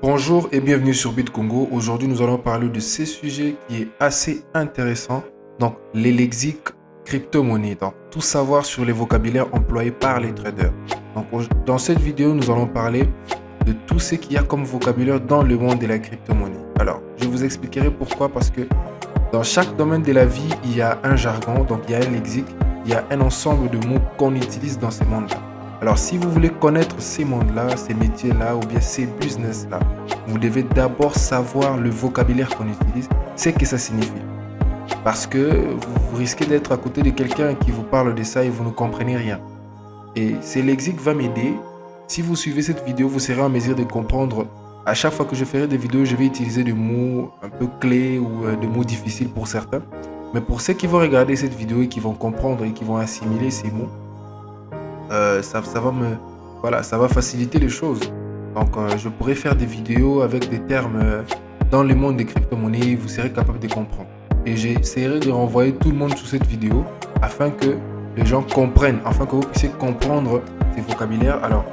Bonjour et bienvenue sur BitCongo. Aujourd'hui, nous allons parler de ce sujet qui est assez intéressant. Donc, les lexiques crypto-monnaies. Donc, tout savoir sur les vocabulaires employés par les traders. Donc, dans cette vidéo, nous allons parler de tout ce qu'il y a comme vocabulaire dans le monde de la crypto-monnaie. Alors, je vous expliquerai pourquoi. Parce que dans chaque domaine de la vie, il y a un jargon, donc il y a un lexique, il y a un ensemble de mots qu'on utilise dans ces mondes-là. Alors, si vous voulez connaître ces mondes-là, ces métiers-là ou bien ces business-là, vous devez d'abord savoir le vocabulaire qu'on utilise, ce que ça signifie. Parce que vous risquez d'être à côté de quelqu'un qui vous parle de ça et vous ne comprenez rien. Et ce lexique va m'aider. Si vous suivez cette vidéo, vous serez en mesure de comprendre. À chaque fois que je ferai des vidéos, je vais utiliser des mots un peu clés ou des mots difficiles pour certains. Mais pour ceux qui vont regarder cette vidéo et qui vont comprendre et qui vont assimiler ces mots, ça va faciliter les choses. Donc, je pourrais faire des vidéos avec des termes dans le monde des crypto-monnaies, vous serez capable de comprendre. Et j'essaierai de renvoyer tout le monde sur cette vidéo afin que les gens comprennent, afin que vous puissiez comprendre ces vocabulaires. Alors,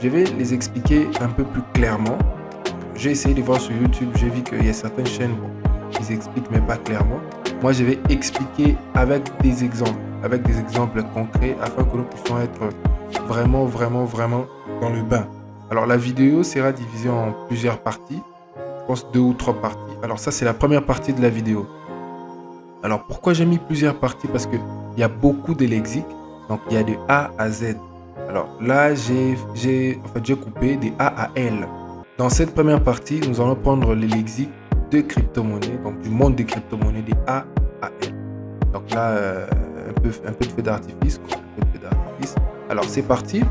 je vais les expliquer un peu plus clairement. J'ai essayé de voir sur YouTube, j'ai vu qu'il y a certaines chaînes qui expliquent mais pas clairement. Moi, je vais expliquer avec des exemples concrets afin que nous puissions être vraiment dans le bain. Alors, la vidéo sera divisée en plusieurs parties. Je pense 2 ou 3 parties. Alors, ça, c'est la première partie de la vidéo. Alors, pourquoi j'ai mis plusieurs parties? Parce qu'il y a beaucoup de lexiques. Donc, il y a de A à Z. Alors, là, j'ai coupé de A à L. Dans cette première partie, nous allons prendre les lexiques de crypto-monnaies, donc du monde des crypto-monnaies, de A à L. Donc là, un peu de feu d'artifice. Alors, c'est parti.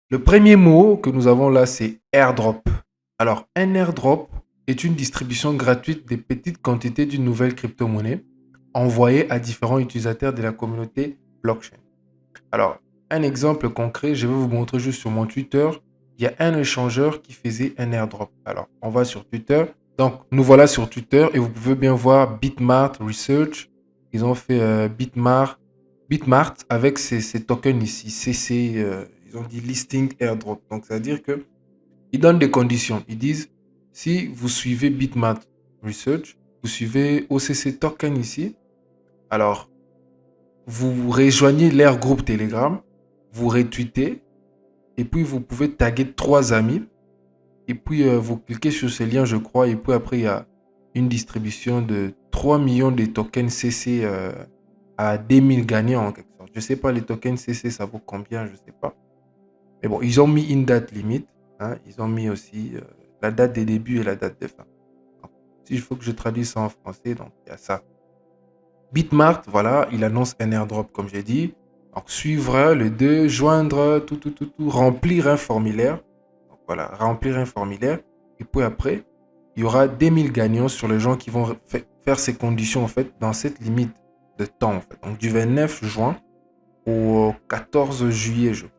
Le premier mot que nous avons là, c'est airdrop. Alors, un airdrop est une distribution gratuite des petites quantités d'une nouvelle crypto-monnaie envoyée à différents utilisateurs de la communauté blockchain. Alors, un exemple concret, je vais vous montrer juste sur mon Twitter. Il y a un échangeur qui faisait un airdrop. Alors, on va sur Twitter. Donc, nous voilà sur Twitter et vous pouvez bien voir Bitmart Research. Ils ont fait Bitmart avec ces tokens ici, CC. Ils ont dit listing airdrop. Donc, c'est-à-dire qu'ils donnent des conditions. Ils disent, si vous suivez Bitmart Research, vous suivez OCC token ici, alors, vous rejoignez leur groupe Telegram, vous retweetez, et puis vous pouvez taguer 3 amis, et puis vous cliquez sur ce lien, je crois, et puis après, il y a une distribution de 3 millions de tokens CC à 2000 gagnants en quelque sorte. Je ne sais pas, les tokens CC, ça vaut combien, je ne sais pas. Mais bon, ils ont mis une date limite. Hein, ils ont mis aussi la date de début et la date de fin. Donc, il faut que je traduise ça en français, donc il y a ça. Bitmart, voilà, il annonce un airdrop, comme j'ai dit. Donc, suivre le 2, joindre, tout, remplir un formulaire. Donc, voilà, remplir un formulaire. Et puis après, il y aura 2000 gagnants sur les gens qui vont faire ces conditions, en fait, dans cette limite de temps, en fait. Donc, du 29 juin au 14 juillet, je crois.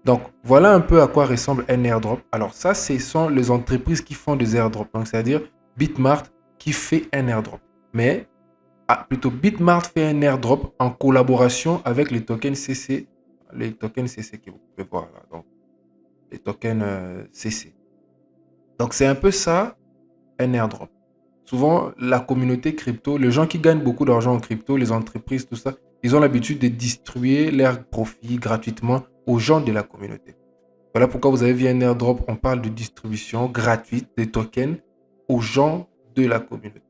Donc, voilà un peu à quoi ressemble un airdrop. Alors, ça, ce sont les entreprises qui font des airdrops. Donc, c'est-à-dire Bitmart qui fait un airdrop. Mais, plutôt, Bitmart fait un airdrop en collaboration avec les tokens CC. Les tokens CC que vous pouvez voir là. Donc, les tokens CC. Donc, c'est un peu ça, un airdrop. Souvent, la communauté crypto, les gens qui gagnent beaucoup d'argent en crypto, les entreprises, tout ça, ils ont l'habitude de distribuer leurs profits gratuitement aux gens de la communauté. Voilà pourquoi vous avez vu un airdrop, on parle de distribution gratuite des tokens aux gens de la communauté.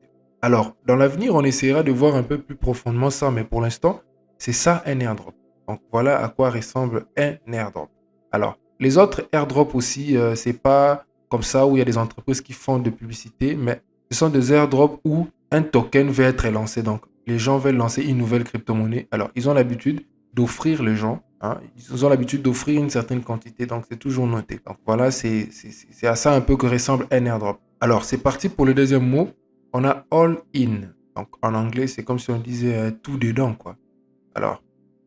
Alors, dans l'avenir, on essaiera de voir un peu plus profondément ça, mais pour l'instant, c'est ça un airdrop. Donc, voilà à quoi ressemble un airdrop. Alors, les autres airdrops aussi, c'est pas comme ça où il y a des entreprises qui font de publicité, mais ce sont des airdrops où un token va être lancé. Donc, les gens veulent lancer une nouvelle crypto-monnaie. Alors, ils ont l'habitude d'offrir les gens. Hein, ils ont l'habitude d'offrir une certaine quantité. Donc, c'est toujours noté. Donc, voilà, c'est à ça un peu que ressemble un airdrop. Alors, c'est parti pour le deuxième mot. On a all in. Donc, en anglais, c'est comme si on disait tout dedans, quoi. Alors,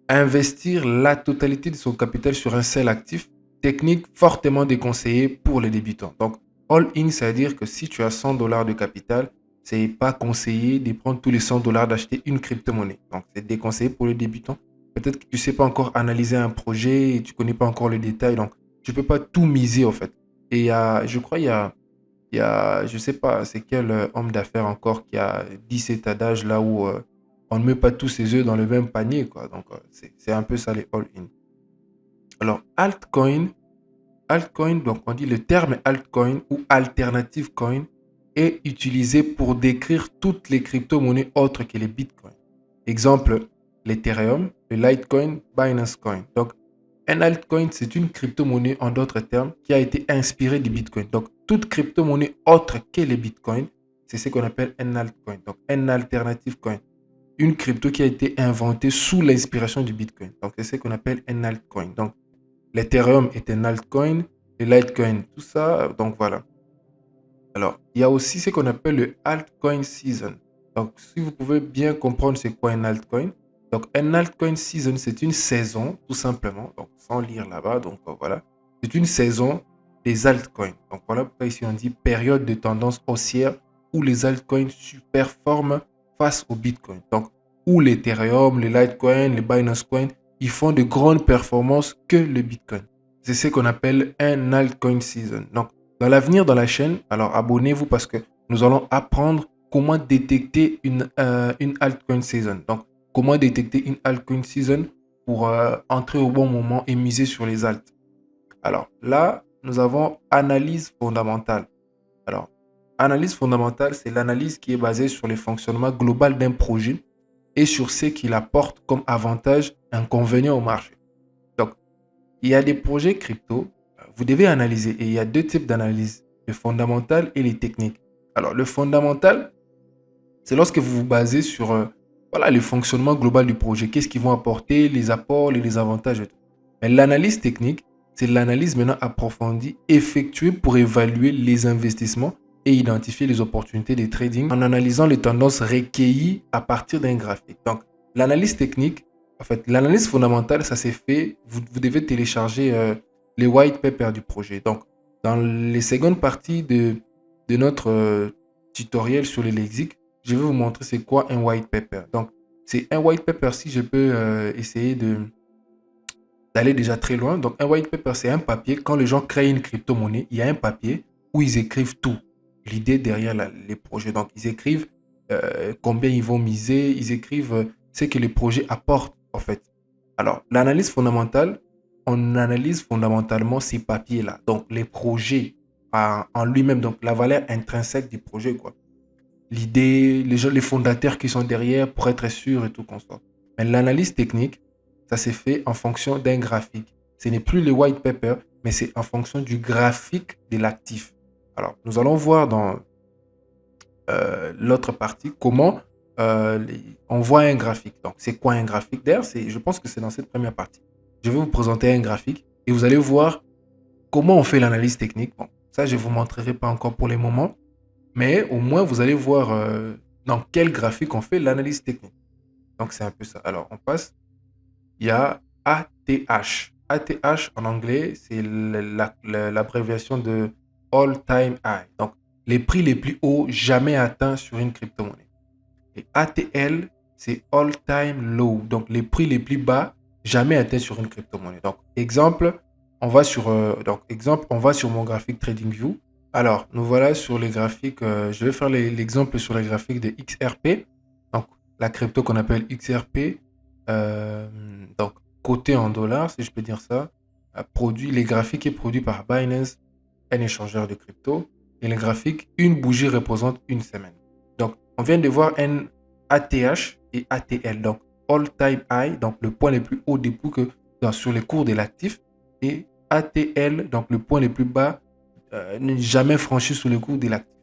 investir la totalité de son capital sur un seul actif, technique fortement déconseillée pour les débutants. Donc, all in, ça veut dire que si tu as $100 de capital, c'est pas conseillé de prendre tous les $100 d'acheter une crypto-monnaie. Donc, c'est déconseillé pour les débutants. Peut-être que tu ne sais pas encore analyser un projet et tu ne connais pas encore le détail. Donc, tu ne peux pas tout miser, en fait. Et je crois, je sais pas, c'est quel homme d'affaires encore qui a dit cet adage là où on ne met pas tous ses œufs dans le même panier, quoi. Donc, c'est un peu ça les all-in. Alors, altcoin, donc on dit le terme altcoin ou alternative coin est utilisé pour décrire toutes les crypto-monnaies autres que les bitcoins. Exemple, l'Ethereum, le Litecoin, Binance Coin. Donc, un altcoin, c'est une crypto-monnaie, en d'autres termes, qui a été inspirée du bitcoin. Donc, toute crypto-monnaie autre que les bitcoins, c'est ce qu'on appelle un altcoin. Donc, un alternative coin. Une crypto qui a été inventée sous l'inspiration du bitcoin. Donc, c'est ce qu'on appelle un altcoin. Donc, l'Ethereum est un altcoin, le Litecoin, tout ça. Donc, voilà. Alors, il y a aussi ce qu'on appelle le altcoin season. Donc, si vous pouvez bien comprendre c'est quoi un altcoin. Donc, un altcoin season, c'est une saison, tout simplement. Donc, sans lire là-bas. Donc, voilà. C'est une saison des altcoins. Donc, voilà pourquoi ici on dit période de tendance haussière où les altcoins superforment face au Bitcoin. Donc, où l'Ethereum, les Litecoin, les Binance Coin, ils font de grandes performances que le Bitcoin. C'est ce qu'on appelle un altcoin season. Donc, dans l'avenir, dans la chaîne, alors abonnez-vous parce que nous allons apprendre comment détecter une altcoin season. Donc, comment détecter une altcoin season pour entrer au bon moment et miser sur les alts. Alors là, nous avons analyse fondamentale. Alors, analyse fondamentale, c'est l'analyse qui est basée sur le fonctionnement global d'un projet et sur ce qu'il apporte comme avantage, inconvénient au marché. Donc, il y a des projets crypto, vous devez analyser. Et il y a deux types d'analyse, le fondamental et les techniques. Alors, le fondamental, c'est lorsque vous vous basez sur voilà, le fonctionnement global du projet. Qu'est-ce qu'ils vont apporter, les apports, les avantages et tout. Mais l'analyse technique, c'est l'analyse maintenant approfondie, effectuée pour évaluer les investissements et identifier les opportunités de trading en analysant les tendances recueillies à partir d'un graphique. Donc, l'analyse technique, en fait, l'analyse fondamentale, ça s'est fait, vous devez télécharger les white papers du projet. Donc, dans les secondes parties de notre tutoriel sur les lexiques, je vais vous montrer c'est quoi un white paper. Donc, c'est un white paper si je peux essayer d'aller déjà très loin. Donc, un white paper, c'est un papier. Quand les gens créent une crypto-monnaie, il y a un papier où ils écrivent tout. L'idée derrière les projets. Donc, ils écrivent combien ils vont miser. Ils écrivent ce que les projets apportent, en fait. Alors, l'analyse fondamentale, on analyse fondamentalement ces papiers-là. Donc, les projets en lui-même. Donc, la valeur intrinsèque du projet, quoi. L'idée, les fondateurs qui sont derrière pour être sûr et tout qu'on soit. Mais l'analyse technique, ça s'est fait en fonction d'un graphique. Ce n'est plus le white paper, mais c'est en fonction du graphique de l'actif. Alors, nous allons voir dans l'autre partie comment on voit un graphique. Donc, c'est quoi un graphique? D'ailleurs, je pense que c'est dans cette première partie. Je vais vous présenter un graphique et vous allez voir comment on fait l'analyse technique. Bon, ça, je ne vous montrerai pas encore pour les moments. Mais au moins, vous allez voir dans quel graphique on fait l'analyse technique. Donc, c'est un peu ça. Alors, on passe. Il y a ATH. ATH en anglais, c'est l'abréviation de All Time High. Donc, les prix les plus hauts jamais atteints sur une crypto-monnaie. Et ATL, c'est All Time Low. Donc, les prix les plus bas jamais atteints sur une crypto-monnaie. Donc, exemple, on va sur mon graphique TradingView. Alors, nous voilà sur les graphiques. Je vais faire l'exemple sur les graphiques de XRP. Donc, la crypto qu'on appelle XRP. Donc, coté en dollars, si je peux dire ça. Les graphiques est produit par Binance, un échangeur de crypto. Et les graphiques, une bougie représente une semaine. Donc, on vient de voir un ATH et ATL. Donc, All Time High, donc le point le plus haut début sur les cours de l'actif. Et ATL, donc le point le plus bas ne jamais franchi sous le cours de l'actif.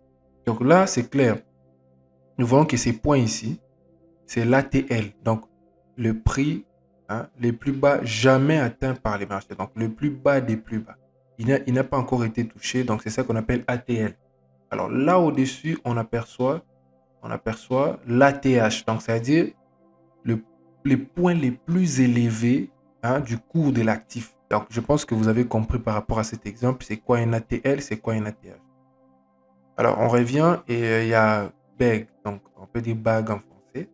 Donc là, c'est clair. Nous voyons que ces points ici, c'est l'ATL. Donc, le prix les plus bas jamais atteint par les marchés. Donc, le plus bas des plus bas. Il n'a pas encore été touché. Donc, c'est ça qu'on appelle ATL. Alors là, au-dessus, on aperçoit l'ATH. Donc, c'est-à-dire les points les plus élevés du cours de l'actif. Donc, je pense que vous avez compris par rapport à cet exemple, c'est quoi un ATL, c'est quoi un ATH. Alors, on revient et il y a BEG, donc on peut dire BAG en français.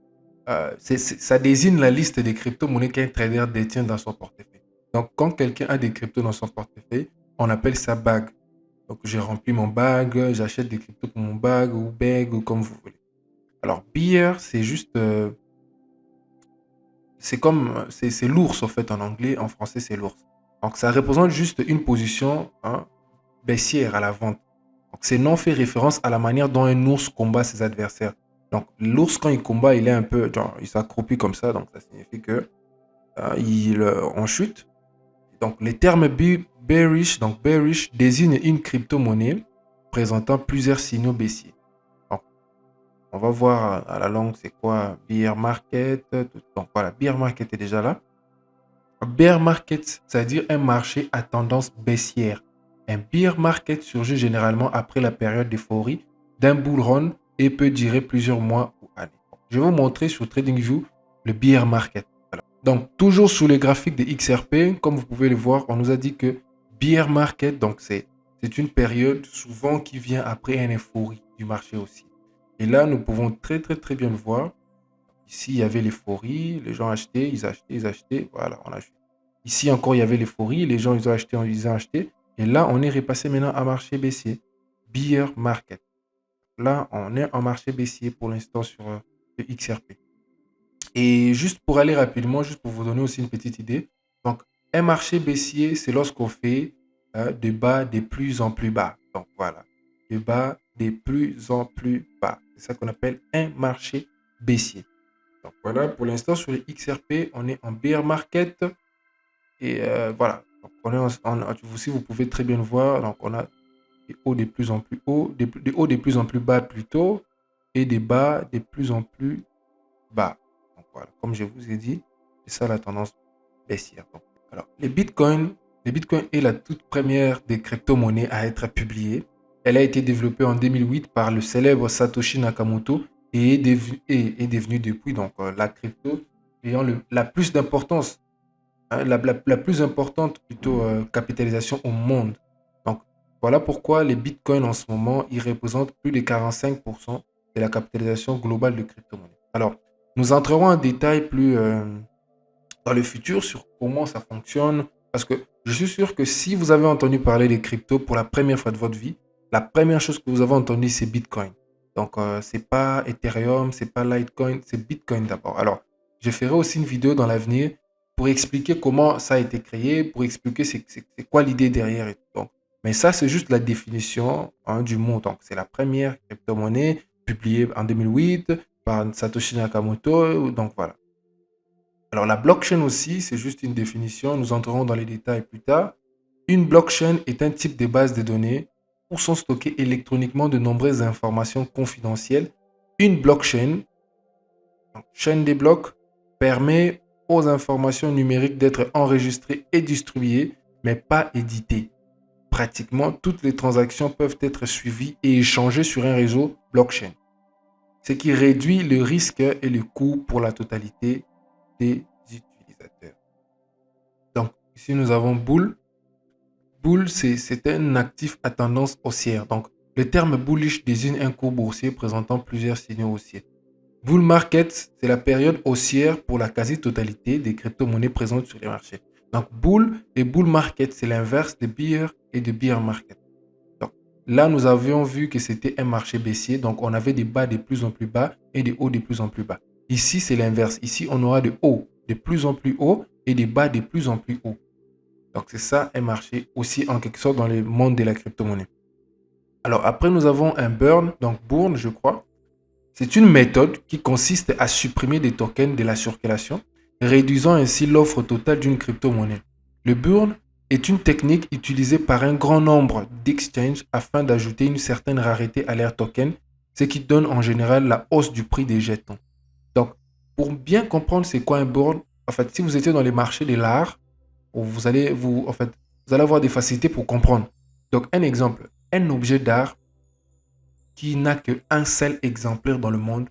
Ça désigne la liste des crypto-monnaies qu'un trader détient dans son portefeuille. Donc, quand quelqu'un a des cryptos dans son portefeuille, on appelle ça BAG. Donc, j'ai rempli mon bag, j'achète des cryptos pour mon bag ou comme vous voulez. Alors, beer, c'est juste, c'est comme, c'est l'ours en fait en anglais, en français c'est l'ours. Donc, ça représente juste une position baissière à la vente. Donc, ces noms fait référence à la manière dont un ours combat ses adversaires. Donc, l'ours, quand il combat, il est un peu, genre, il s'accroupit comme ça. Donc, ça signifie que on chute. Donc, les termes bearish, donc bearish, désignent une crypto-monnaie présentant plusieurs signaux baissiers. Donc, on va voir à la longue c'est quoi bear market. Donc, voilà, bear market est déjà là. Bear market, c'est-à-dire un marché à tendance baissière. Un bear market surgit généralement après la période d'euphorie d'un bull run et peut durer plusieurs mois ou années. Je vais vous montrer sur TradingView le bear market. Donc, toujours sous les graphiques de XRP, comme vous pouvez le voir, on nous a dit que bear market, donc c'est une période souvent qui vient après une euphorie du marché aussi. Et là, nous pouvons très bien le voir. Ici, il y avait l'euphorie, les gens achetaient, ils achetaient, voilà, on achète. Ici encore, il y avait l'euphorie, les gens ils ont acheté. Et là, on est repassé maintenant à marché baissier, bear market. Là, on est en marché baissier pour l'instant sur le XRP. Et juste pour aller rapidement, juste pour vous donner aussi une petite idée. Donc, un marché baissier, c'est lorsqu'on fait des bas de plus en plus bas. Donc, voilà, des bas de plus en plus bas. C'est ça qu'on appelle un marché baissier. Donc, voilà, pour l'instant, sur les XRP, on est en bear market. Et voilà, donc on est si vous pouvez très bien le voir, donc on a des hauts de plus en plus hauts, des hauts de plus en plus bas plutôt, et des bas de plus en plus bas. Donc voilà, comme je vous ai dit, c'est ça la tendance baissière. Donc, alors, les bitcoins est la toute première des crypto-monnaies à être publiée. Elle a été développée en 2008 par le célèbre Satoshi Nakamoto et est devenue depuis donc, la crypto ayant la plus d'importance, la plus importante plutôt capitalisation au monde. Donc voilà pourquoi les bitcoins en ce moment, ils représentent plus de 45% de la capitalisation globale de crypto-monnaies. Alors, nous entrerons en détail plus dans le futur sur comment ça fonctionne. Parce que je suis sûr que si vous avez entendu parler des cryptos pour la première fois de votre vie, la première chose que vous avez entendu, c'est Bitcoin. Donc, c'est pas Ethereum, c'est pas Litecoin, c'est Bitcoin d'abord. Alors, je ferai aussi une vidéo dans l'avenir pour expliquer comment ça a été créé, pour expliquer c'est quoi l'idée derrière et tout. Donc, mais ça, c'est juste la définition du mot. Donc, c'est la première crypto-monnaie publiée en 2008 par Satoshi Nakamoto. Donc, voilà. Alors, la blockchain aussi, c'est juste une définition. Nous entrerons dans les détails plus tard. Une blockchain est un type de base de données où sont stockées électroniquement de nombreuses informations confidentielles. Une blockchain, donc chaîne des blocs, permet aux informations numériques d'être enregistrées et distribuées, mais pas éditées. Pratiquement toutes les transactions peuvent être suivies et échangées sur un réseau blockchain, ce qui réduit le risque et le coût pour la totalité des utilisateurs. Donc, ici, nous avons Bull. Bull, c'est un actif à tendance haussière. Donc, le terme bullish désigne un cours boursier présentant plusieurs signaux haussiers. Bull market, c'est la période haussière pour la quasi-totalité des crypto-monnaies présentes sur les marchés. Donc, bull et bull market, c'est l'inverse de bear et de bear market. Donc, là, nous avions vu que c'était un marché baissier. Donc, on avait des bas de plus en plus bas et des hauts de plus en plus bas. Ici, c'est l'inverse. Ici, on aura des hauts de plus en plus hauts et des bas de plus en plus hauts. Donc, c'est ça un marché aussi en quelque sorte dans le monde de la crypto-monnaie. Alors, après, nous avons un burn, donc burn, je crois. C'est une méthode qui consiste à supprimer des tokens de la circulation, réduisant ainsi l'offre totale d'une crypto-monnaie. Le burn est une technique utilisée par un grand nombre d'exchanges afin d'ajouter une certaine rareté à leurs tokens, ce qui donne en général la hausse du prix des jetons. Donc, pour bien comprendre c'est quoi un burn, en fait, si vous étiez dans les marchés de l'art, vous allez avoir des facilités pour comprendre. Donc, un exemple, un objet d'art qui n'a qu'un seul exemplaire dans le monde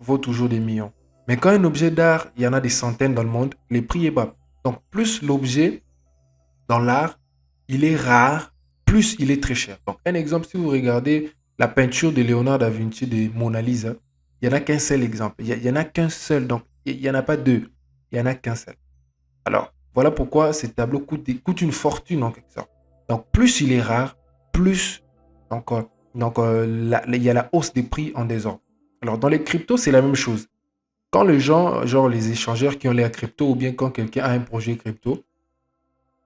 vaut toujours des millions. Mais quand un objet d'art, il y en a des centaines dans le monde, les prix est bas. Donc, plus l'objet dans l'art, il est rare, plus il est très cher. Donc, un exemple, si vous regardez la peinture de Léonard da Vinci de Mona Lisa, il n'y en a qu'un seul exemple. Il n'y en a qu'un seul. Donc, il n'y en a pas deux. Il n'y en a qu'un seul. Alors, voilà pourquoi ces tableaux coûtent une fortune en quelque sorte. Donc, plus il est rare, plus donc, il y a la hausse des prix en désordre. Alors, dans les cryptos, c'est la même chose. Quand les gens, genre les échangeurs qui ont les crypto ou bien quand quelqu'un a un projet crypto,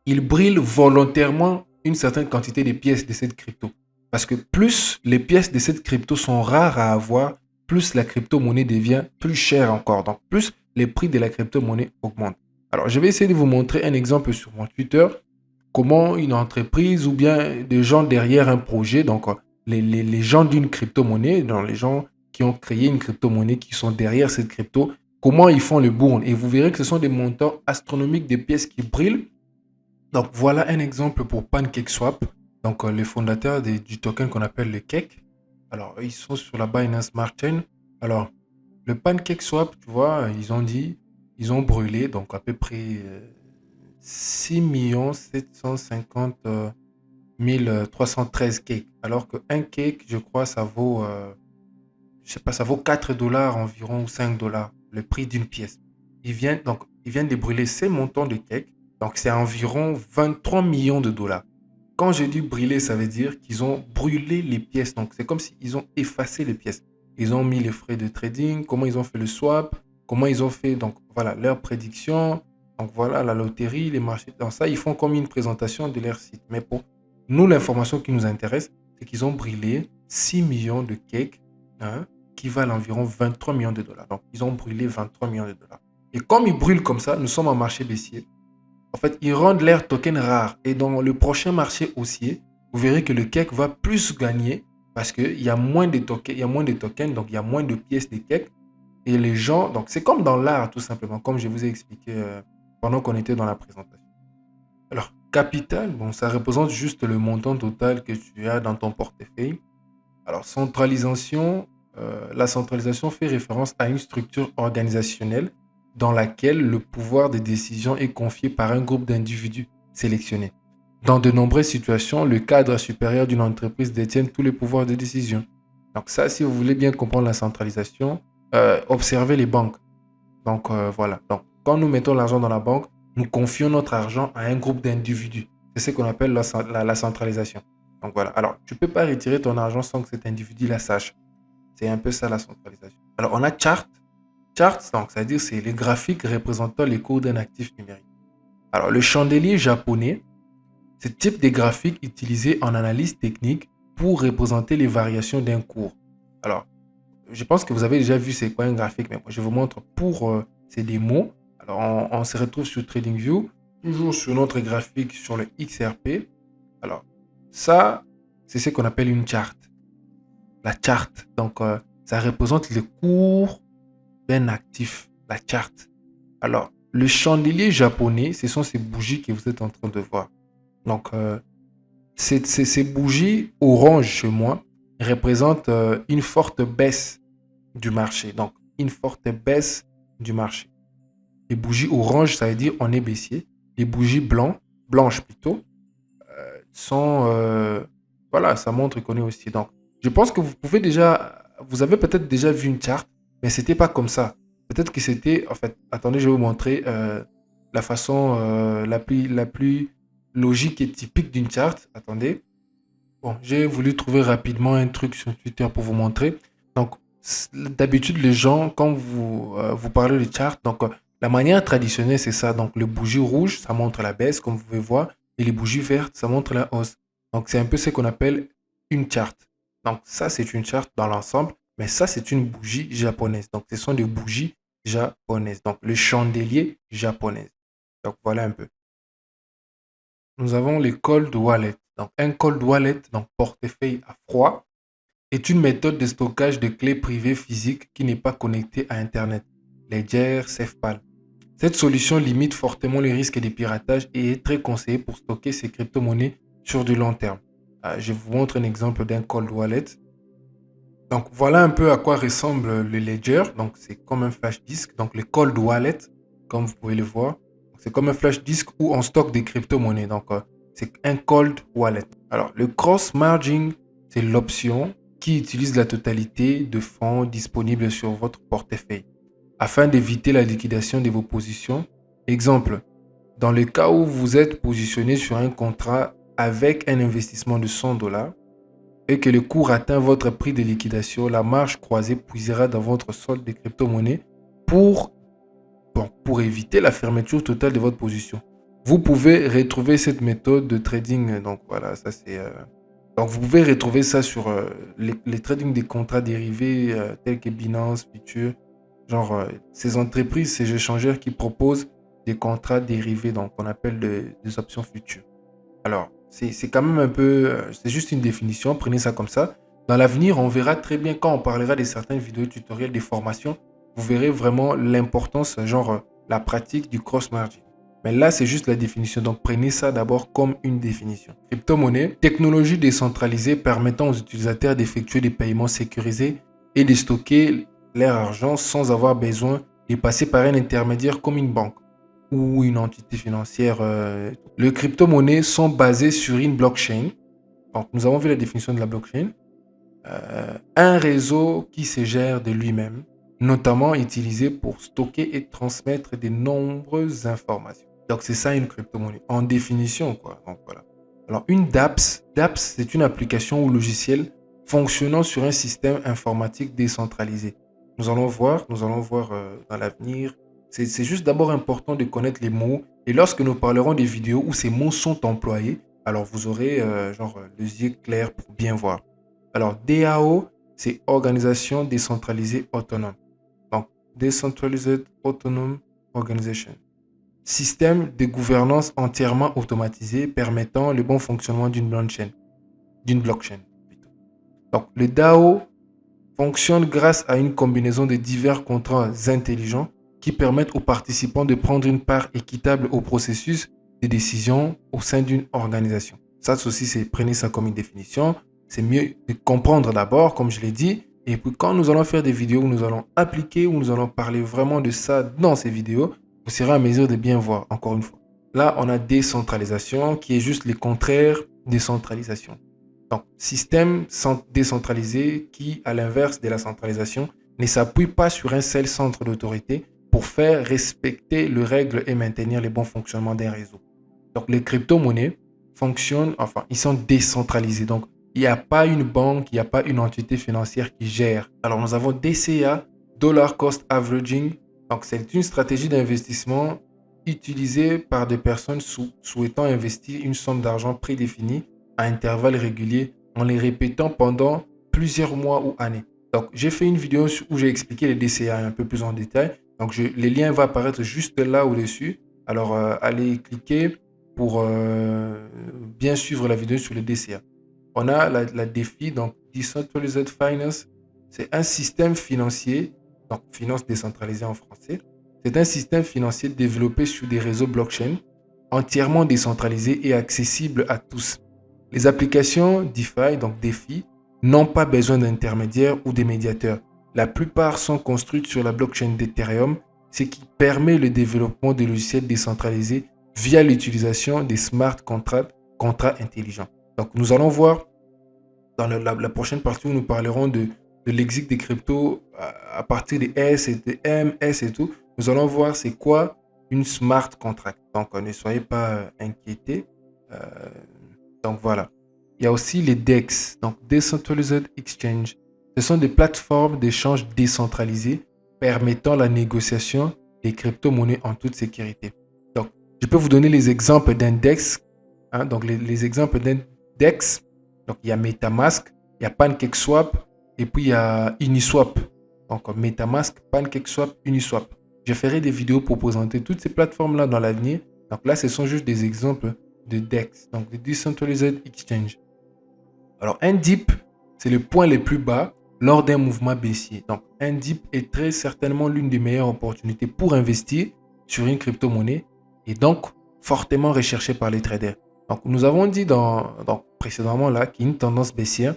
il brille volontairement une certaine quantité de pièces de cette crypto. Parce que plus les pièces de cette crypto sont rares à avoir, plus la crypto-monnaie devient plus chère encore. Donc, plus les prix de la crypto-monnaie augmentent. Alors, je vais essayer de vous montrer un exemple sur mon Twitter, comment une entreprise ou bien des gens derrière un projet, donc les gens d'une crypto-monnaie, donc les gens qui ont créé une crypto-monnaie, qui sont derrière cette crypto, comment ils font le bourn. Et vous verrez que ce sont des montants astronomiques des pièces qui brillent. Donc voilà un exemple pour PancakeSwap, donc les fondateurs du token qu'on appelle le cake. Alors ils sont sur la Binance Smart Chain. Alors le PancakeSwap, tu vois, ils ont brûlé donc à peu près 6 750 313 cakes. Alors qu'un cake, je crois, ça vaut, je sais pas, ça vaut 4 dollars environ ou 5 dollars, le prix d'une pièce. Ils viennent de brûler ces montants de cake. Donc, c'est environ 23 millions de dollars. Quand je dis brûler, ça veut dire qu'ils ont brûlé les pièces. Donc, c'est comme s'ils ont effacé les pièces. Ils ont mis les frais de trading, comment ils ont fait le swap, comment ils ont fait, donc voilà, leurs prédictions. Donc, voilà, la loterie, les marchés. Dans ça, ils font comme une présentation de leur site. Mais pour nous, l'information qui nous intéresse, c'est qu'ils ont brûlé 6 millions de cakes, hein, qui valent environ 23 millions de dollars. Donc, ils ont brûlé 23 millions de dollars. Et comme ils brûlent comme ça, nous sommes en marché baissier. En fait, ils rendent leurs tokens rares. Et dans le prochain marché haussier, vous verrez que le cake va plus gagner parce qu'il y a moins de tokens, donc il y a moins de pièces de cake. Et les gens, donc c'est comme dans l'art tout simplement, comme je vous ai expliqué pendant qu'on était dans la présentation. Alors, capital, bon, ça représente juste le montant total que tu as dans ton portefeuille. Alors, la centralisation fait référence à une structure organisationnelle dans laquelle le pouvoir de décision est confié par un groupe d'individus sélectionnés. Dans de nombreuses situations, le cadre supérieur d'une entreprise détient tous les pouvoirs de décision. Donc ça, si vous voulez bien comprendre la centralisation, observez les banques. Donc voilà. Donc, quand nous mettons l'argent dans la banque, nous confions notre argent à un groupe d'individus. C'est ce qu'on appelle la centralisation. Donc voilà. Alors, tu ne peux pas retirer ton argent sans que cet individu la sache. C'est un peu ça la centralisation. Alors, on a chart. Chart, donc, c'est-à-dire c'est les graphiques représentant les cours d'un actif numérique. Alors, le chandelier japonais, ce type de graphique utilisé en analyse technique pour représenter les variations d'un cours. Alors, je pense que vous avez déjà vu c'est quoi un graphique, mais moi, je vous montre pour ces démos. Alors, on se retrouve sur TradingView, toujours sur notre graphique sur le XRP. Alors, ça, c'est ce qu'on appelle une charte. La charte, donc, ça représente le cours d'un actif, la charte. Alors, le chandelier japonais, ce sont ces bougies que vous êtes en train de voir. Donc, ces bougies orange chez moi représentent une forte baisse du marché. Donc, une forte baisse du marché. Les bougies orange, ça veut dire on est baissier. Les bougies blanches plutôt, sont... voilà, ça montre qu'on est aussi. Donc, je pense que vous avez peut-être déjà vu une charte, mais c'était pas comme ça. Peut-être que c'était... En fait, attendez, je vais vous montrer la façon la plus logique et typique d'une charte. Attendez. Bon, j'ai voulu trouver rapidement un truc sur Twitter pour vous montrer. Donc, d'habitude, les gens, quand vous parlez de chart, donc la manière traditionnelle, c'est ça. Donc, les bougies rouges, ça montre la baisse, comme vous pouvez voir, et les bougies vertes, ça montre la hausse. Donc, c'est un peu ce qu'on appelle une charte. Donc, ça, c'est une charte dans l'ensemble, mais ça, c'est une bougie japonaise. Donc, ce sont des bougies japonaises. Donc, le chandelier japonais. Donc, voilà un peu. Nous avons les cold wallets. Donc, un cold wallet, donc portefeuille à froid, est une méthode de stockage de clés privées physiques qui n'est pas connectée à Internet. Ledger, SafePal. Cette solution limite fortement les risques de piratage et est très conseillée pour stocker ces crypto-monnaies sur du long terme. Je vous montre un exemple d'un cold wallet. Donc, voilà un peu à quoi ressemble le Ledger. Donc, c'est comme un flash disk. Donc, le cold wallet, comme vous pouvez le voir, c'est comme un flash disk où on stocke des crypto-monnaies. Donc, c'est un cold wallet. Alors, le cross margin, c'est l'option qui utilise la totalité de fonds disponibles sur votre portefeuille afin d'éviter la liquidation de vos positions. Exemple, dans le cas où vous êtes positionné sur un contrat avec un investissement de 100 dollars et que le cours atteint votre prix de liquidation, la marge croisée puisera dans votre solde de crypto-monnaie pour éviter la fermeture totale de votre position. Vous pouvez retrouver cette méthode de trading. Donc voilà, ça c'est... Donc vous pouvez retrouver ça sur les trading des contrats dérivés tels que Binance, Future. Ces entreprises, ces échangeurs qui proposent des contrats dérivés, donc on appelle des options futures. Alors, c'est quand même un peu... c'est juste une définition, prenez ça comme ça. Dans l'avenir, on verra très bien quand on parlera de certaines vidéos tutoriels, des formations, vous verrez vraiment l'importance, la pratique du cross-margin. Mais là, c'est juste la définition. Donc, prenez ça d'abord comme une définition. Crypto-monnaie, technologie décentralisée permettant aux utilisateurs d'effectuer des paiements sécurisés et de stocker leur argent sans avoir besoin de passer par un intermédiaire comme une banque ou une entité financière. Les crypto-monnaies sont basées sur une blockchain. Donc, nous avons vu la définition de la blockchain. Un réseau qui se gère de lui-même, notamment utilisé pour stocker et transmettre de nombreuses informations. Donc, c'est ça une crypto-monnaie. En définition, quoi. Donc, voilà. Alors, une DApps, c'est une application ou logiciel fonctionnant sur un système informatique décentralisé. Nous allons voir dans l'avenir. C'est juste d'abord important de connaître les mots. Et lorsque nous parlerons des vidéos où ces mots sont employés, alors vous aurez les yeux clairs pour bien voir. Alors, DAO, c'est Organisation décentralisée autonome. Donc, Decentralized Autonomous Organization. Système de gouvernance entièrement automatisé permettant le bon fonctionnement d'une blockchain. Donc, le DAO fonctionne grâce à une combinaison de divers contrats intelligents qui permettent aux participants de prendre une part équitable au processus de décision au sein d'une organisation. Ça aussi, prenez ça comme une définition. C'est mieux de comprendre d'abord, comme je l'ai dit. Et puis, quand nous allons faire des vidéos où nous allons appliquer, où nous allons parler vraiment de ça dans ces vidéos, vous serez à mesure de bien voir, encore une fois. Là, on a décentralisation qui est juste le contraire de centralisation. Donc, système décentralisé qui, à l'inverse de la centralisation, ne s'appuie pas sur un seul centre d'autorité pour faire respecter les règles et maintenir le bon fonctionnement d'un réseau. Donc, les crypto-monnaies fonctionnent, ils sont décentralisés. Donc, il n'y a pas une banque, il n'y a pas une entité financière qui gère. Alors, nous avons DCA, Dollar Cost Averaging. Donc, c'est une stratégie d'investissement utilisée par des personnes souhaitant investir une somme d'argent prédéfinie à intervalles réguliers en les répétant pendant plusieurs mois ou années. Donc, j'ai fait une vidéo où j'ai expliqué les DCA un peu plus en détail. Donc, les liens vont apparaître juste là au-dessus. Alors, allez cliquer pour bien suivre la vidéo sur les DCA. On a la DeFi, donc Decentralized Finance. C'est un système financier, donc finance décentralisée en français. C'est un système financier développé sur des réseaux blockchain entièrement décentralisés et accessibles à tous. Les applications DeFi, donc DeFi, n'ont pas besoin d'intermédiaires ou de médiateurs. La plupart sont construites sur la blockchain d'Ethereum, ce qui permet le développement de logiciels décentralisés via l'utilisation des smart contracts intelligents. Donc, nous allons voir dans la prochaine partie où nous parlerons de l'exit des cryptos à partir des S et des M, S et tout. Nous allons voir c'est quoi une smart contract. Donc, ne soyez pas inquiétés. Donc, voilà. Il y a aussi les DEX, donc Decentralized Exchange. Ce sont des plateformes d'échange décentralisées permettant la négociation des crypto-monnaies en toute sécurité. Donc, je peux vous donner les exemples d'index. Donc, les exemples d'index. Donc, il y a MetaMask, il y a PancakeSwap et puis il y a Uniswap. Donc, MetaMask, PancakeSwap, Uniswap. Je ferai des vidéos pour présenter toutes ces plateformes-là dans l'avenir. Donc là, ce sont juste des exemples de DEX, donc de Decentralized Exchange. Alors, un dip, c'est le point le plus bas lors d'un mouvement baissier. Donc, un dip est très certainement l'une des meilleures opportunités pour investir sur une crypto-monnaie et donc fortement recherchée par les traders. Donc, nous avons dit précédemment là qu'il y a une tendance baissière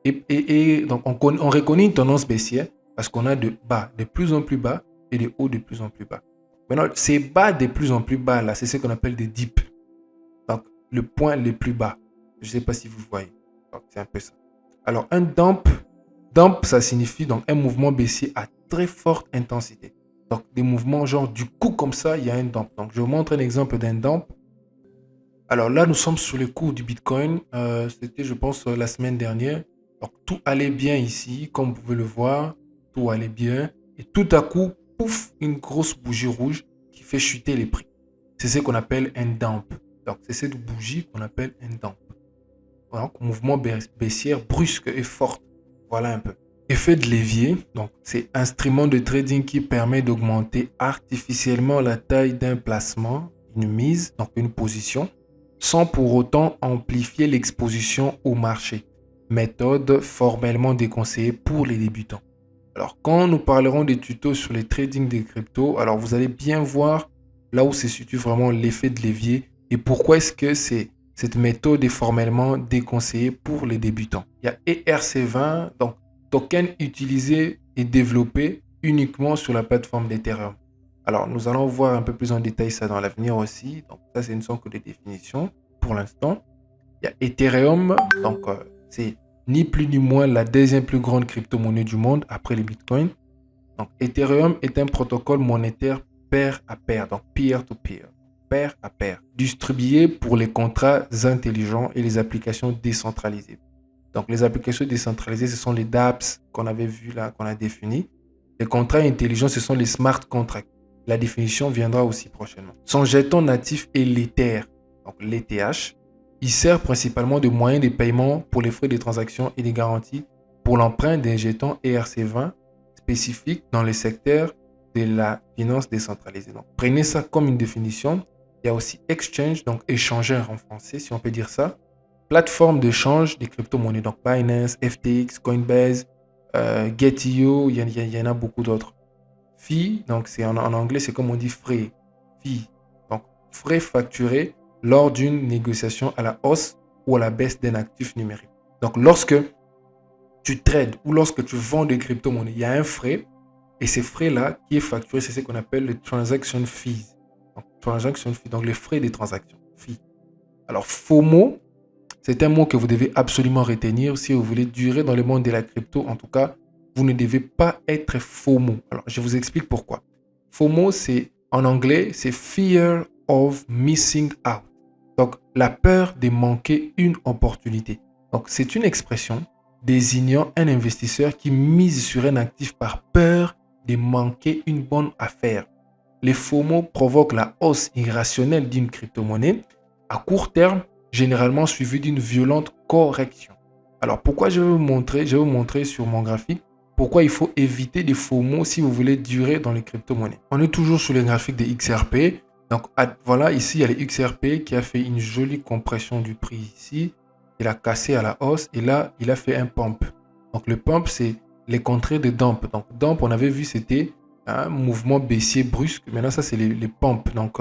et donc on reconnaît une tendance baissière parce qu'on a de bas de plus en plus bas et de hauts de plus en plus bas. Maintenant, ces bas de plus en plus bas là, c'est ce qu'on appelle des dips. Donc, le point le plus bas. Je ne sais pas si vous voyez. Donc, c'est un peu ça. Alors, un dump, ça signifie donc un mouvement baissier à très forte intensité. Donc, des mouvements genre du coup comme ça, il y a un dump. Donc, je vous montre un exemple d'un dump. Alors là, nous sommes sur les cours du Bitcoin. C'était, je pense, la semaine dernière. Donc tout allait bien ici, comme vous pouvez le voir. Tout allait bien. Et tout à coup, pouf, une grosse bougie rouge qui fait chuter les prix. C'est ce qu'on appelle un dump. Donc c'est cette bougie qu'on appelle un dump. Donc mouvement baissière brusque et fort. Voilà un peu. Effet de levier, donc c'est instrument de trading qui permet d'augmenter artificiellement la taille d'un placement, une mise, donc une position, sans pour autant amplifier l'exposition au marché. Méthode formellement déconseillée pour les débutants. Alors quand nous parlerons des tutos sur les trading des cryptos, alors vous allez bien voir là où se situe vraiment l'effet de levier et pourquoi est-ce que cette méthode est formellement déconseillée pour les débutants. Il y a ERC20, donc token utilisé et développé uniquement sur la plateforme d'Ethereum. Alors, nous allons voir un peu plus en détail ça dans l'avenir aussi. Donc, ça, ce ne sont que des définitions pour l'instant. Il y a Ethereum, donc c'est ni plus ni moins la deuxième plus grande crypto-monnaie du monde après les bitcoins. Donc, Ethereum est un protocole monétaire pair à pair, donc peer-to-peer, pair à pair, distribué pour les contrats intelligents et les applications décentralisées. Donc, les applications décentralisées, ce sont les dApps qu'on avait vu là, qu'on a défini. Les contrats intelligents, ce sont les smart contracts. La définition viendra aussi prochainement. Son jeton natif est l'Ether, donc l'ETH. Il sert principalement de moyen de paiement pour les frais de transaction et des garanties pour l'emprunt d'un jeton ERC20 spécifique dans le secteur de la finance décentralisée. Donc, prenez ça comme une définition. Il y a aussi exchange, donc échangeur en français, si on peut dire ça. Plateforme d'échange des crypto-monnaies, donc Binance, FTX, Coinbase, Get.io, il y en a beaucoup d'autres. Fee, donc c'est en anglais, c'est comme on dit frais. Fee, donc frais facturés lors d'une négociation à la hausse ou à la baisse d'un actif numérique. Donc lorsque tu trades ou lorsque tu vends des crypto-monnaies, il y a un frais et ces frais-là qui est facturé, c'est ce qu'on appelle le transaction fees. Donc, transaction fee, donc les frais des transactions. Fee. Alors FOMO, c'est un mot que vous devez absolument retenir si vous voulez durer dans le monde de la crypto. En tout cas, vous ne devez pas être FOMO. Alors, je vous explique pourquoi. FOMO, c'est en anglais, c'est Fear of Missing Out. Donc, la peur de manquer une opportunité. Donc, c'est une expression désignant un investisseur qui mise sur un actif par peur de manquer une bonne affaire. Les FOMO provoquent la hausse irrationnelle d'une crypto-monnaie à court terme, généralement suivi d'une violente correction. Alors pourquoi je vais vous montrer sur mon graphique pourquoi il faut éviter des FOMO si vous voulez durer dans les crypto-monnaies. On est toujours sur les graphiques des XRP. Donc voilà, ici il y a les XRP qui a fait une jolie compression du prix ici. Il a cassé à la hausse et là il a fait un pump. Donc le pump c'est les contrées de dump. Donc dump on avait vu c'était un mouvement baissier brusque. Maintenant ça c'est les pumps, donc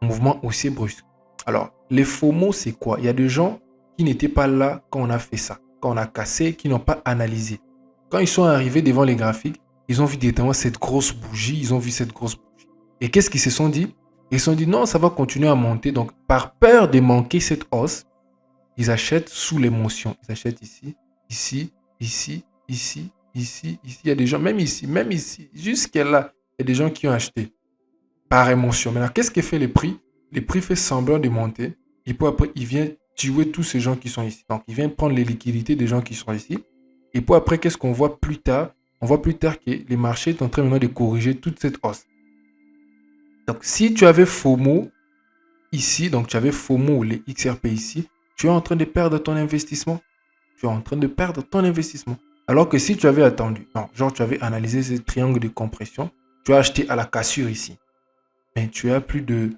mouvement haussier brusque. Alors, les FOMO, c'est quoi? Il y a des gens qui n'étaient pas là quand on a fait ça, quand on a cassé, qui n'ont pas analysé. Quand ils sont arrivés devant les graphiques, ils ont vu directement cette grosse bougie, ils ont vu cette grosse bougie. Et qu'est-ce qu'ils se sont dit? Ils se sont dit non, ça va continuer à monter. Donc, par peur de manquer cette hausse, ils achètent sous l'émotion. Ils achètent ici, ici, ici, ici, ici, ici. Il y a des gens, même ici, jusqu'à là, il y a des gens qui ont acheté par émotion. Maintenant, qu'est-ce qui fait les prix? Les prix fait semblant de monter. Et puis après, il vient tuer tous ces gens qui sont ici. Donc, il vient prendre les liquidités des gens qui sont ici. Et puis après, qu'est-ce qu'on voit plus tard? On voit plus tard que les marchés sont en train maintenant de corriger toute cette hausse. Donc, si tu avais FOMO ici, donc tu avais FOMO ou les XRP ici, tu es en train de perdre ton investissement. Tu es en train de perdre ton investissement. Alors que si tu avais attendu, non, genre tu avais analysé ce triangle de compression, tu as acheté à la cassure ici. Mais tu as plus de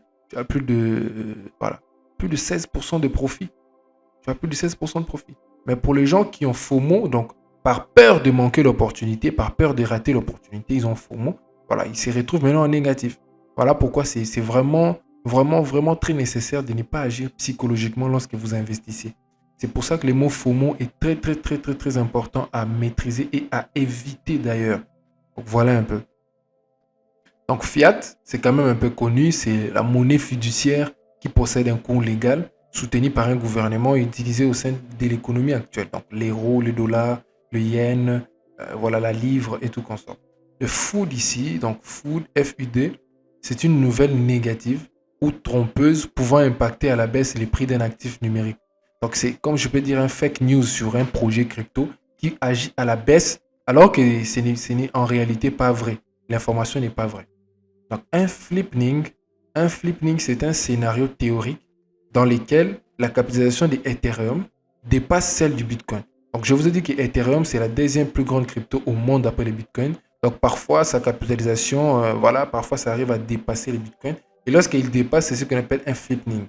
16% de profit. Tu as plus de 16% de profit. Mais pour les gens qui ont FOMO, donc par peur de manquer l'opportunité, par peur de rater l'opportunité, ils ont FOMO. Voilà, ils se retrouvent maintenant en négatif. Voilà pourquoi c'est vraiment très nécessaire de ne pas agir psychologiquement lorsque vous investissez. C'est pour ça que le mot FOMO est très important à maîtriser et à éviter d'ailleurs. Donc voilà un peu. Donc fiat, c'est quand même un peu connu, c'est la monnaie fiduciaire qui possède un cours légal soutenu par un gouvernement et utilisé au sein de l'économie actuelle. Donc l'euro, le dollar, le yen, voilà la livre et tout consort. Le food ici, donc food, FUD, c'est une nouvelle négative ou trompeuses pouvant impacter à la baisse les prix d'un actif numérique. Donc c'est comme je peux dire un fake news sur un projet crypto qui agit à la baisse alors que ce n'est en réalité pas vrai. L'information n'est pas vraie. Donc un flipping c'est un scénario théorique dans lequel la capitalisation de Ethereum dépasse celle du Bitcoin. Donc je vous ai dit que Ethereum c'est la deuxième plus grande crypto au monde après le Bitcoin. Donc parfois sa capitalisation, parfois ça arrive à dépasser le Bitcoin. Et lorsqu'il dépasse, c'est ce qu'on appelle un flipping.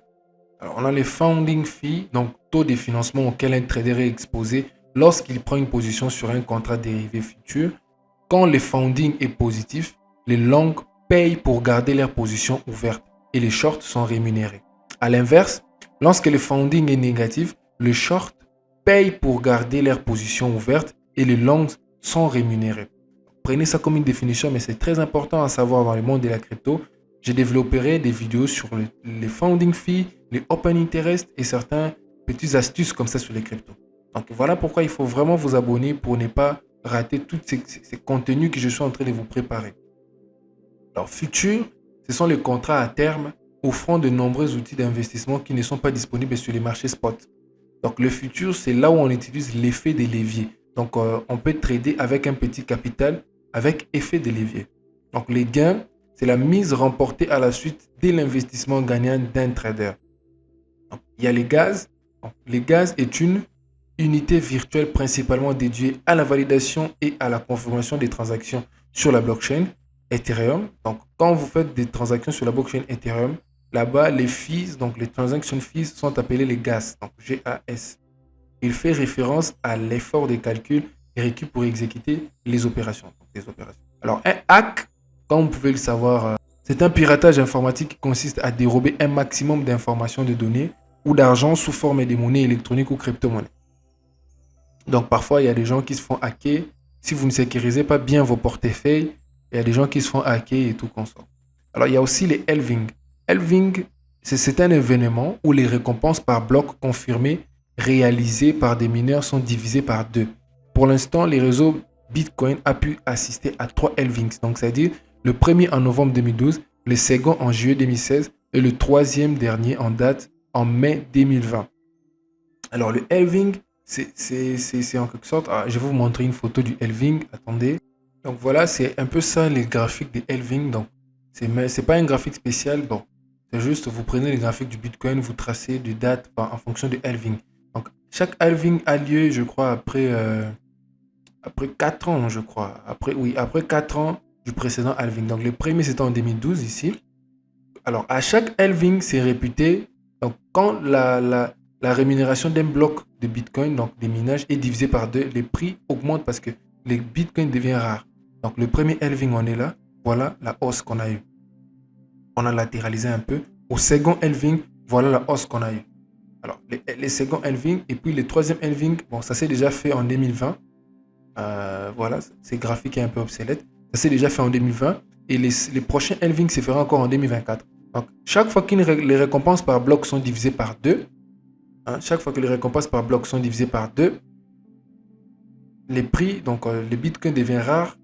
Alors, on a les founding fees, donc taux de financement auquel un trader est exposé lorsqu'il prend une position sur un contrat dérivé futur. Quand le founding est positif, les longs payent pour garder leur position ouverte et les shorts sont rémunérés. A l'inverse, lorsque le founding est négatif, les shorts payent pour garder leur position ouverte et les longs sont rémunérés. Prenez ça comme une définition, mais c'est très important à savoir dans le monde de la crypto. Je développerai des vidéos sur les founding fees, les open interest et certains petites astuces comme ça sur les cryptos. Donc voilà pourquoi il faut vraiment vous abonner pour ne pas rater tous ces contenus que je suis en train de vous préparer. Alors futur, ce sont les contrats à terme offrant de nombreux outils d'investissement qui ne sont pas disponibles sur les marchés spot. Donc le futur, c'est là où on utilise l'effet des leviers. Donc on peut trader avec un petit capital avec effet de levier. Donc les gains, c'est la mise remportée à la suite de l'investissement gagnant d'un trader. Donc, il y a les gaz. Donc, les gaz est une unité virtuelle principalement dédiée à la validation et à la confirmation des transactions sur la blockchain Ethereum. Donc quand vous faites des transactions sur la blockchain Ethereum, là-bas les fees, donc les transaction fees sont appelés les gas, donc GAS. Il fait référence à l'effort de calcul requis pour exécuter les opérations. Alors, un hack, comme vous pouvez le savoir, c'est un piratage informatique qui consiste à dérober un maximum d'informations, de données ou d'argent sous forme de monnaie électronique ou crypto-monnaie. Donc, parfois, il y a des gens qui se font hacker. Si vous ne sécurisez pas bien vos portefeuilles, il y a des gens qui se font hacker et tout consort. Alors, il y a aussi les halving. Halving, c'est un événement où les récompenses par bloc confirmés réalisées par des mineurs sont divisées par 2. Pour l'instant, les réseaux Bitcoin a pu assister à 3 halvings. Donc, c'est-à-dire le premier en novembre 2012, le second en juillet 2016 et le troisième dernier en date en mai 2020. Alors, le halving, c'est en quelque sorte... je vais vous montrer une photo du halving. Attendez. Donc, voilà, c'est un peu ça les graphiques des halving. Donc, c'est pas un graphique spécial. Bon, c'est juste, vous prenez les graphiques du Bitcoin, vous tracez des dates en fonction du halving. Donc, chaque halving a lieu, je crois, après 4 ans, je crois. Après 4 ans du précédent halving. Donc, le premier, c'était en 2012 ici. Alors, à chaque halving, c'est réputé. Donc, quand la rémunération d'un bloc de Bitcoin, donc des minages, est divisée par 2, les prix augmentent parce que les Bitcoins deviennent rares. Donc, le premier halving, on est là. Voilà la hausse qu'on a eue. On a latéralisé un peu. Au second halving, voilà la hausse qu'on a eue. Alors, les seconds halving et puis le troisième halving, bon, ça s'est déjà fait en 2020. Voilà, c'est graphique est un peu obsolète. Ça s'est déjà fait en 2020 et les prochains halvings se feront encore en 2024. Donc, chaque fois que les récompenses par bloc sont divisées par 2, chaque fois que les récompenses par bloc sont divisées par 2, les prix, donc les bitcoins deviennent rares,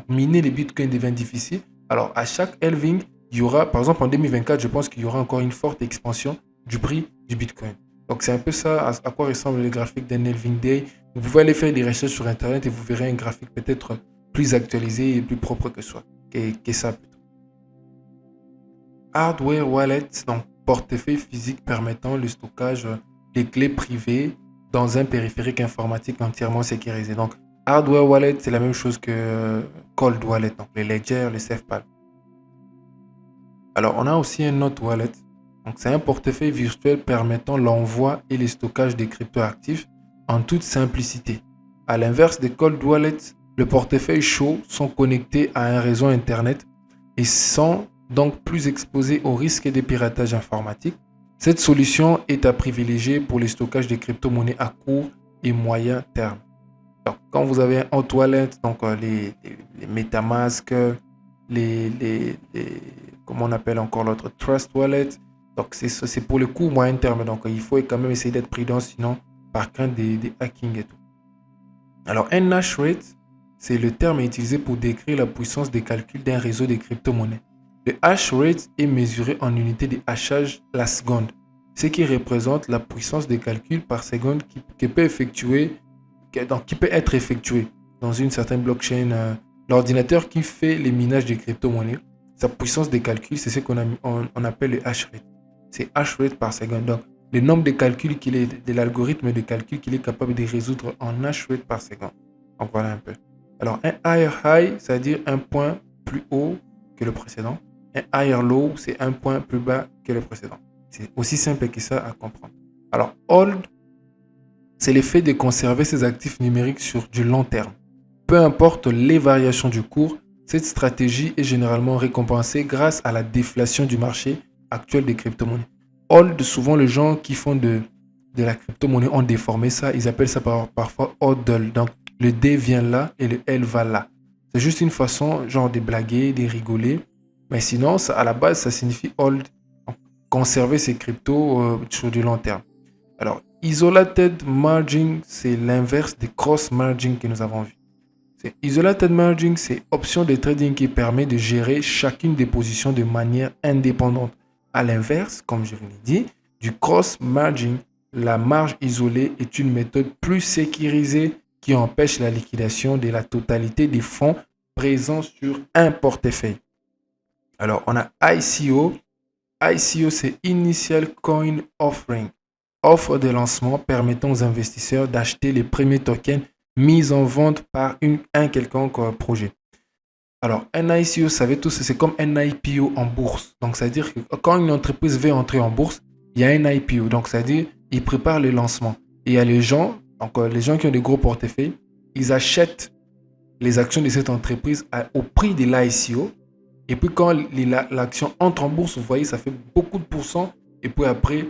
miner les bitcoins devient difficile. Alors, à chaque halving, il y aura, par exemple en 2024, je pense qu'il y aura encore une forte expansion du prix du bitcoin. Donc, c'est un peu ça à quoi ressemble le graphique d'un halving day. Vous pouvez aller faire des recherches sur Internet et vous verrez un graphique peut-être plus actualisé et plus propre que ça. Hardware wallet, donc portefeuille physique permettant le stockage des clés privées dans un périphérique informatique entièrement sécurisé. Donc, hardware wallet, c'est la même chose que cold wallet, donc les ledgers, les SafePal. Alors, on a aussi un Node wallet. Donc, c'est un portefeuille virtuel permettant l'envoi et le stockage des cryptoactifs en toute simplicité. À l'inverse des cold wallets, le portefeuille chaud sont connectés à un réseau Internet et sont donc plus exposés au risque de piratage informatique. Cette solution est à privilégier pour le stockage des crypto-monnaies à court et moyen terme. Donc, quand vous avez un hot wallet, donc les MetaMask, comment on appelle encore l'autre, Trust Wallet, donc c'est pour le court moyen terme. Donc, il faut quand même essayer d'être prudent, sinon par crainte des hacking et tout. Alors, un hash rate, c'est le terme utilisé pour décrire la puissance de calcul d'un réseau de crypto-monnaies. Le hash rate est mesuré en unité de hachage la seconde, ce qui représente la puissance de calcul par seconde qui peut être effectuée dans une certaine blockchain. L'ordinateur qui fait les minages des crypto-monnaies, sa puissance de calcul, c'est ce qu'on appelle le hash rate. C'est hash rate par seconde. Donc, le nombre de calculs de l'algorithme de calcul qu'il est capable de résoudre en hash rate par seconde. Donc, voilà un peu. Alors, un higher high, c'est-à-dire un point plus haut que le précédent. Un higher low, c'est un point plus bas que le précédent. C'est aussi simple que ça à comprendre. Alors, hold, c'est l'effet de conserver ses actifs numériques sur du long terme. Peu importe les variations du cours, cette stratégie est généralement récompensée grâce à la déflation du marché actuel des crypto-monnaies. Hold, souvent les gens qui font de la crypto-monnaie ont déformé ça. Ils appellent ça parfois hodl. Donc, le D vient là et le L va là. C'est juste une façon, genre, de blaguer, de rigoler. Mais sinon, à la base, ça signifie hold, conserver ses cryptos sur du long terme. Alors, isolated margin, c'est l'inverse des cross margin que nous avons vu. Isolated margin, c'est option de trading qui permet de gérer chacune des positions de manière indépendante. À l'inverse, comme je vous l'ai dit, du cross margin, la marge isolée est une méthode plus sécurisée qui empêche la liquidation de la totalité des fonds présents sur un portefeuille. Alors, on a ICO. ICO, c'est Initial Coin Offering. Offre de lancement permettant aux investisseurs d'acheter les premiers tokens mis en vente par un quelconque projet. Alors, un ICO, vous savez tous, c'est comme un IPO en bourse. Donc, c'est-à-dire que quand une entreprise veut entrer en bourse, il y a un IPO. Donc, c'est-à-dire ils préparent le lancement. Et il y a les gens, les gens qui ont des gros portefeuilles, ils achètent les actions de cette entreprise au prix de l'ICO. Et puis, quand l'action entre en bourse, vous voyez, ça fait beaucoup de pourcents. Et puis après,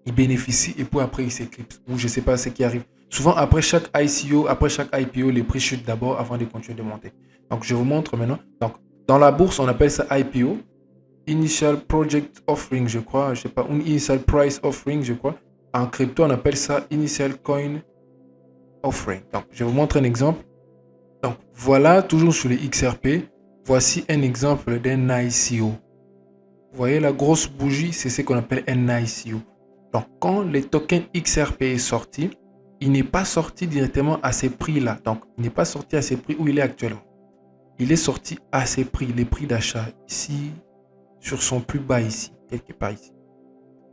ils bénéficient. Et puis après, ils s'éclipsent. Ou je ne sais pas ce qui arrive. Souvent, après chaque ICO, après chaque IPO, les prix chutent d'abord avant de continuer de monter. Donc, je vous montre maintenant. Donc, dans la bourse, on appelle ça IPO. Initial Project Offering, je crois. Je sais pas. Initial Price Offering, je crois. En crypto, on appelle ça Initial Coin Offering. Donc, je vous montre un exemple. Donc, voilà, toujours sur les XRP. Voici un exemple d'un ICO. Vous voyez la grosse bougie, c'est ce qu'on appelle un ICO. Donc, quand le token XRP est sorti, il n'est pas sorti directement à ces prix-là. Donc, il n'est pas sorti à ces prix où il est actuellement. Il est sorti à ces prix, les prix d'achat ici, sur son plus bas ici, quelque part ici.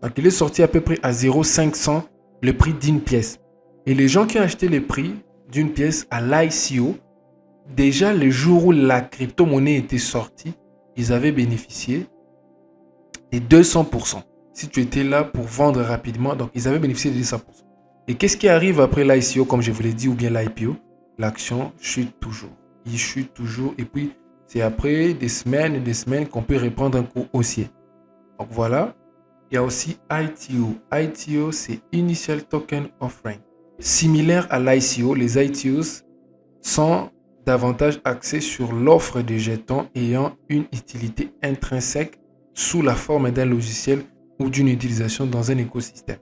Donc, il est sorti à peu près à 0,500 le prix d'une pièce. Et les gens qui ont acheté le prix d'une pièce à l'ICO, déjà le jour où la crypto-monnaie était sortie, ils avaient bénéficié des 200%. Si tu étais là pour vendre rapidement, donc ils avaient bénéficié de 200%. Et qu'est-ce qui arrive après l'ICO, comme je vous l'ai dit, ou bien l'IPO? L'action chute toujours. Il chute toujours. Et puis, c'est après des semaines et des semaines qu'on peut reprendre un cours haussier. Donc voilà. Il y a aussi ITO. ITO, c'est Initial Token Offering. Similaire à l'ICO, les ITOs sont davantage axés sur l'offre de jetons ayant une utilité intrinsèque sous la forme d'un logiciel ou d'une utilisation dans un écosystème.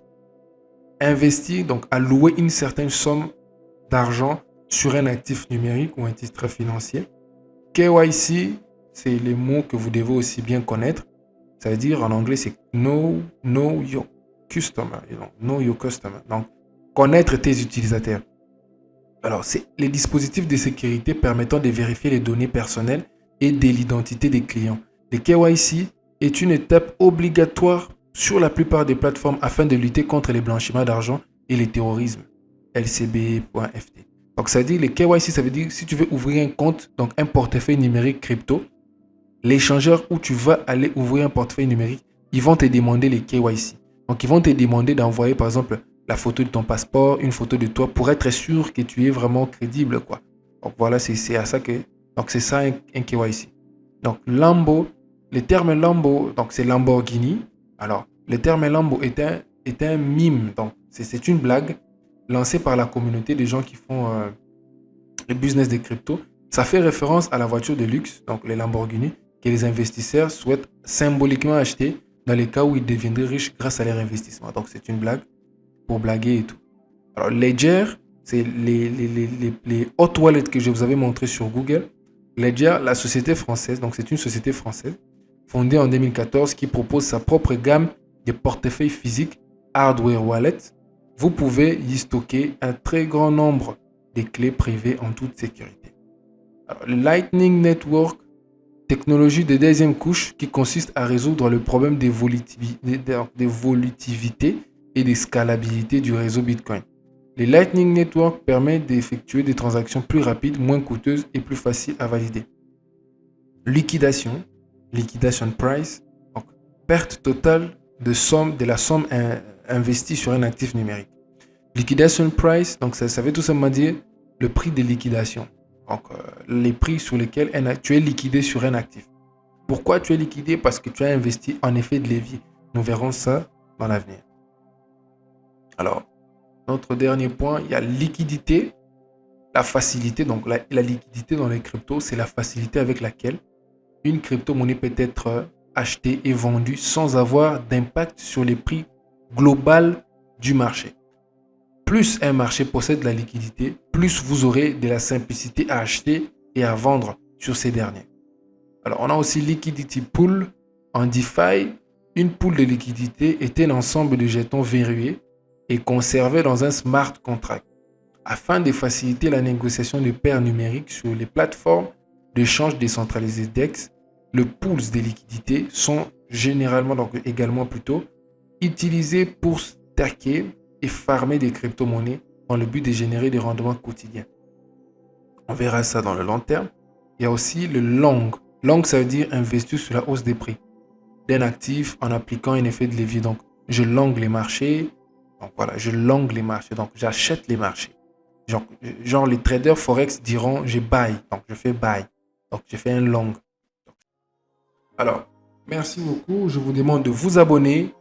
Investir, donc allouer une certaine somme d'argent sur un actif numérique ou un titre financier. KYC, c'est les mots que vous devez aussi bien connaître. Ça veut dire en anglais, c'est know your customer. Know your customer. Donc, connaître tes utilisateurs. Alors, c'est les dispositifs de sécurité permettant de vérifier les données personnelles et de l'identité des clients. Le KYC est une étape obligatoire sur la plupart des plateformes afin de lutter contre les blanchiments d'argent et le terrorisme. LCB.FT. Donc, ça veut dire, le KYC, ça veut dire si tu veux ouvrir un compte, donc un portefeuille numérique crypto, l'échangeur où tu vas aller ouvrir un portefeuille numérique, ils vont te demander les KYC. Donc, ils vont te demander d'envoyer, par exemple, la photo de ton passeport, une photo de toi pour être sûr que tu es vraiment crédible, quoi. Donc, voilà, c'est à ça que... Donc, c'est ça un KYC. Donc, Lambo, le terme Lambo, donc c'est Lamborghini. Alors, le terme Lambo est un mime. Donc, c'est une blague lancée par la communauté des gens qui font le business des cryptos. Ça fait référence à la voiture de luxe, donc les Lamborghini, que les investisseurs souhaitent symboliquement acheter dans les cas où ils deviendraient riches grâce à leur investissement. Donc, c'est une blague pour blaguer et tout. Alors, Ledger, c'est les hot wallets que je vous avais montré sur Google. Ledger, la société française, donc c'est une société française, fondée en 2014 qui propose sa propre gamme de portefeuilles physiques hardware wallet. Vous pouvez y stocker un très grand nombre de clés privées en toute sécurité. Alors, le Lightning Network, technologie de deuxième couche qui consiste à résoudre le problème des volatilité et de scalabilité du réseau Bitcoin. Le Lightning Network permet d'effectuer des transactions plus rapides, moins coûteuses et plus faciles à valider. Liquidation price, donc perte totale de la somme investie sur un actif numérique. Liquidation price, donc ça veut tout simplement dire le prix de liquidation. Donc les prix sur lesquels tu es liquidé sur un actif. Pourquoi tu es liquidé? Parce que tu as investi en effet de levier. Nous verrons ça dans l'avenir. Alors, notre dernier point, il y a liquidité, la facilité. Donc la liquidité dans les cryptos, c'est la facilité avec laquelle une crypto-monnaie peut être achetée et vendue sans avoir d'impact sur les prix global du marché. Plus un marché possède la liquidité, plus vous aurez de la simplicité à acheter et à vendre sur ces derniers. Alors, on a aussi Liquidity Pool. En DeFi, une pool de liquidité est un ensemble de jetons verrouillés et conservés dans un smart contract afin de faciliter la négociation de paires numériques sur les plateformes d'échange décentralisées DEX. Les pools de liquidités sont généralement, donc également plutôt, utilisés pour stacker et farmer des crypto-monnaies dans le but de générer des rendements quotidiens. On verra ça dans le long terme. Il y a aussi le long. Long, ça veut dire investir sur la hausse des prix d'un actif en appliquant un effet de levier. Donc, je long les marchés. Donc voilà, je long les marchés. Donc, j'achète les marchés. Genre les traders forex diront je buy. Donc, je fais buy. Donc, je fais un long. Alors, merci beaucoup. Je vous demande de vous abonner.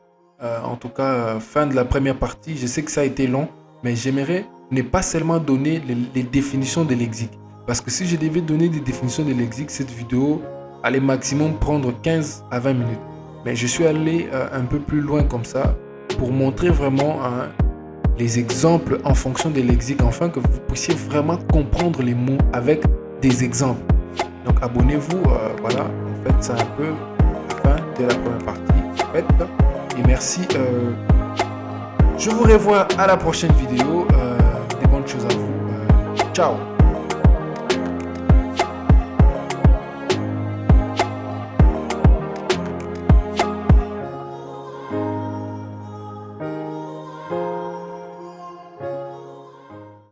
En tout cas, fin de la première partie. Je sais que ça a été long, mais j'aimerais ne pas seulement donner les définitions de lexique. Parce que si je devais donner des définitions de lexique, cette vidéo allait maximum prendre 15 à 20 minutes. Mais je suis allé un peu plus loin comme ça pour montrer vraiment les exemples en fonction des lexiques, afin que vous puissiez vraiment comprendre les mots avec des exemples. Donc abonnez-vous, voilà, en fait c'est un peu la fin de la première partie. En fait, et merci. Je vous revois à la prochaine vidéo. Des bonnes choses à vous. Ciao.